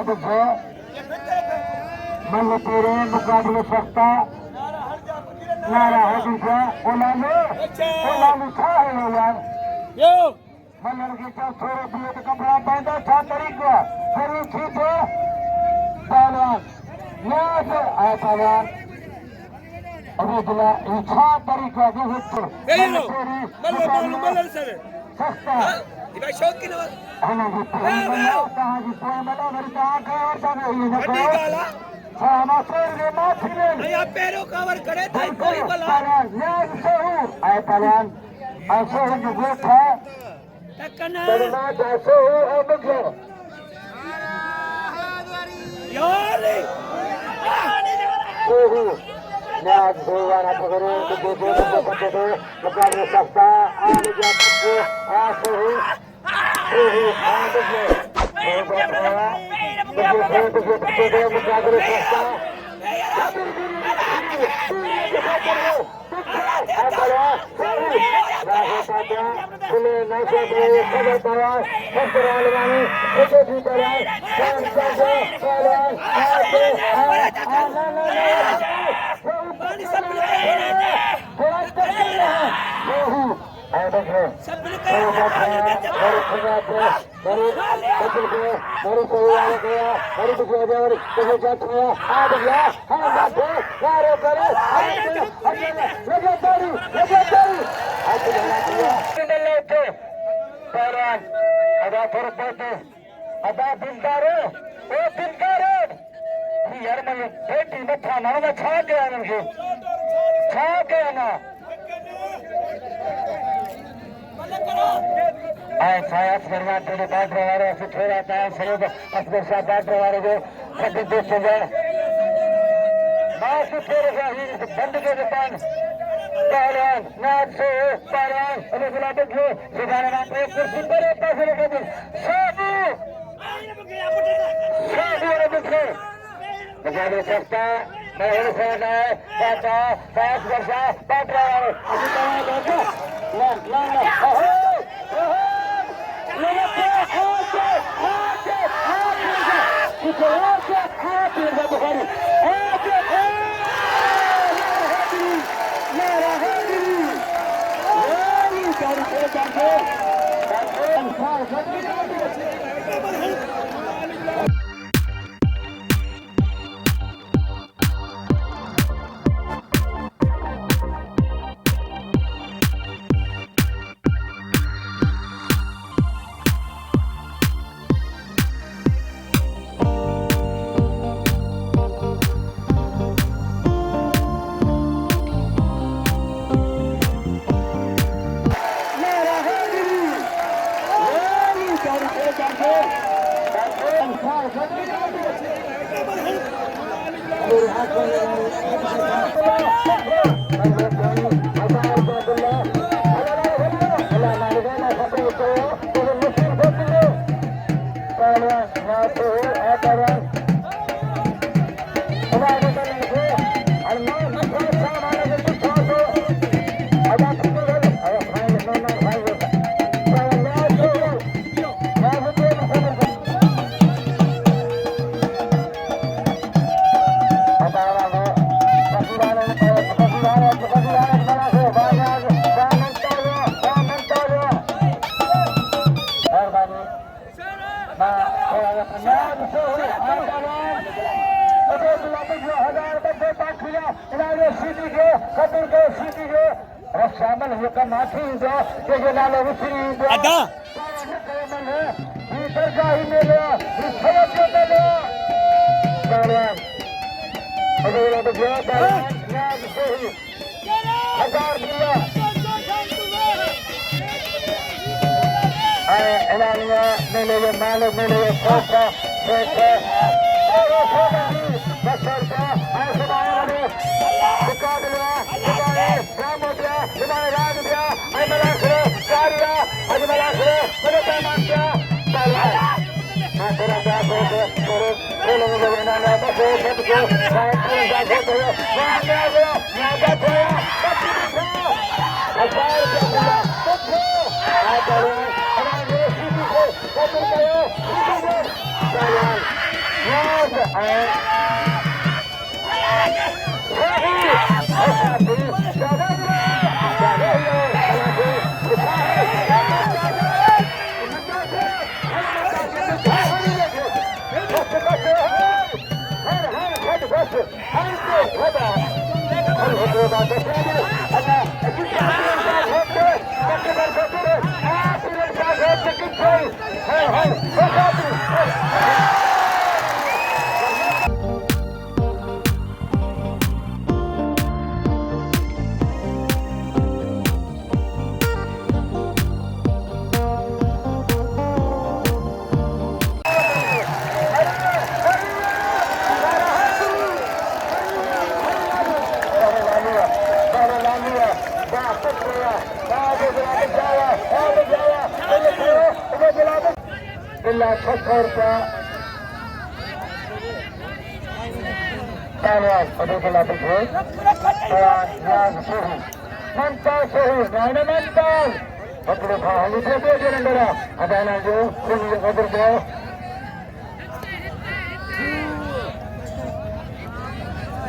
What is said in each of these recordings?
देखो मल्ल तेरे मुकाबले सकता नारा है दूसरा ओलालू था है यार मल्ल के क्या थोड़े दिए तो कपड़ा पहनता था तरीका फिर ठीक है पहलवान नियाज आया पहलवान अभी दिला इच्छा तरीका के हिस्से मल्ल सस्ता इबाई शौक की नवाज हमें जी कहाँ जी कोई मला मेरी कहाँ का और सब ये न करो हाँ मास्टर ने माफी में यहाँ पैरों कवर करे तो कोई बला नियाज सोहू आए पहलवान ऐसे ही जो वो था टकना ममताज सोहू और बगैव यारी सोहू नियाज सोहू वाला पकड़ो तो देखो तो पकड़ो मुकाबले सकता आगे जा सकते आ सोहू सोहू आ बगैव मुकाबले सकता Saya sebenarnya dari Padrawara Sutra Tahan Seluruh Asbesar Padrawara को सभी दोस्तों को मार्च तेरे का ही बंद के दुकान पहलवान नाच से पहलवान अभी गुलाब के सिखाने ना पे कुर्सी पर पैसे लगे थे सोहू वाले दूसरे मुकाबले सकता मैं हर साल है पाँच 5 वर्ष Padrawara अभी तक शामिल होकर माफी दो जो नालो उतरी दो अदा सरकारी मेले मेले अगर तो नियाज सोहू 1000 दिया एलानिया मेले में मालो मेले में फोटा फोटा बसर का आसमान वाले मुकाबला रामोदिया हमारे राज दिया मलाखरो कारिया आज मलाखरो मेरे पैमान दिया मैं तेरा क्या करो बोलो मुझे ना ना बस सब को साइकिल जा के तो मैं आ गया मैं गया हजार रुपया आ चलो हमारे सीधी को कबूल करो Mumtaz Sohoo, Mumtaz. Apne bhai ko de de nandara. Adana jo kuni order do.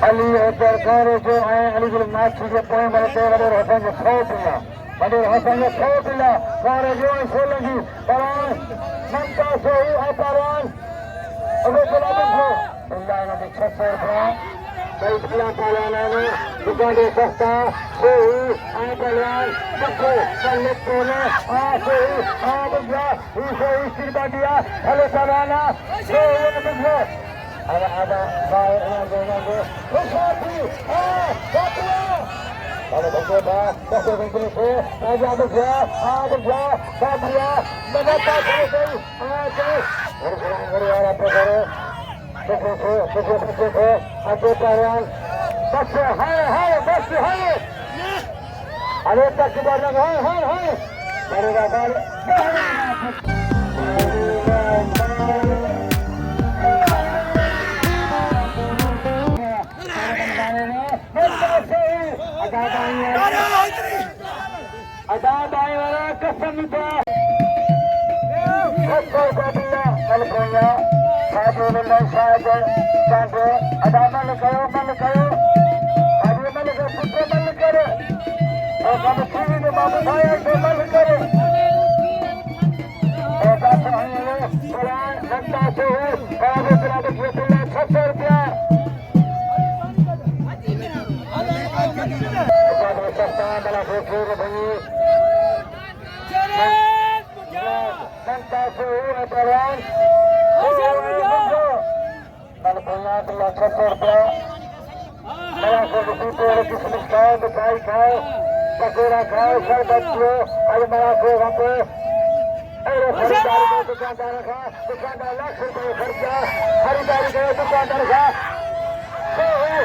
Ali order kare jo hai Ali gul match ke point mare de order Hussain ne Sohoo. Mare Hussain ne Sohoo. Kare jo Sohoo. Piral. Mumtaz Sohoo Piral. Ago bola देखो. Allah ne 600 रुपया. कई खिला पालाना ने दुकाने सस्ता सोहू आ पेhlwan देखो चले कोने आ सोहू आ बजा इसे सिरबा दिया हेलो पालाना सोहू ने देखो अरे आधा बाय ना दो खुशी आ बापू अरे देखो बा देखो बिल्कुल से आ बजा बाबूया लगातार चले आ चल और यार आप करो देखो आगे पेhlwan बस है अरे तक बार है अरे बाबा अदा वाला कसम था Malakhro Syed Syed ada Malakhro ada Malakhro putra Malakhro kamu sini ni babu saya ke Malakhro kata saya pehlwan Mumtaz Sohoo kamu berada di atas 600 rupiah kepada serta Malakhro bagi Mumtaz Sohoo pehlwan Malakhro 600 rupiah Malakhro begitu kismis kau bekai kau pakura kau syarbat kau ada Malakhro sampai खरीदारी का दुकानदार लाख रुपए खर्चा खरीदारी का दुकानदार का सोहू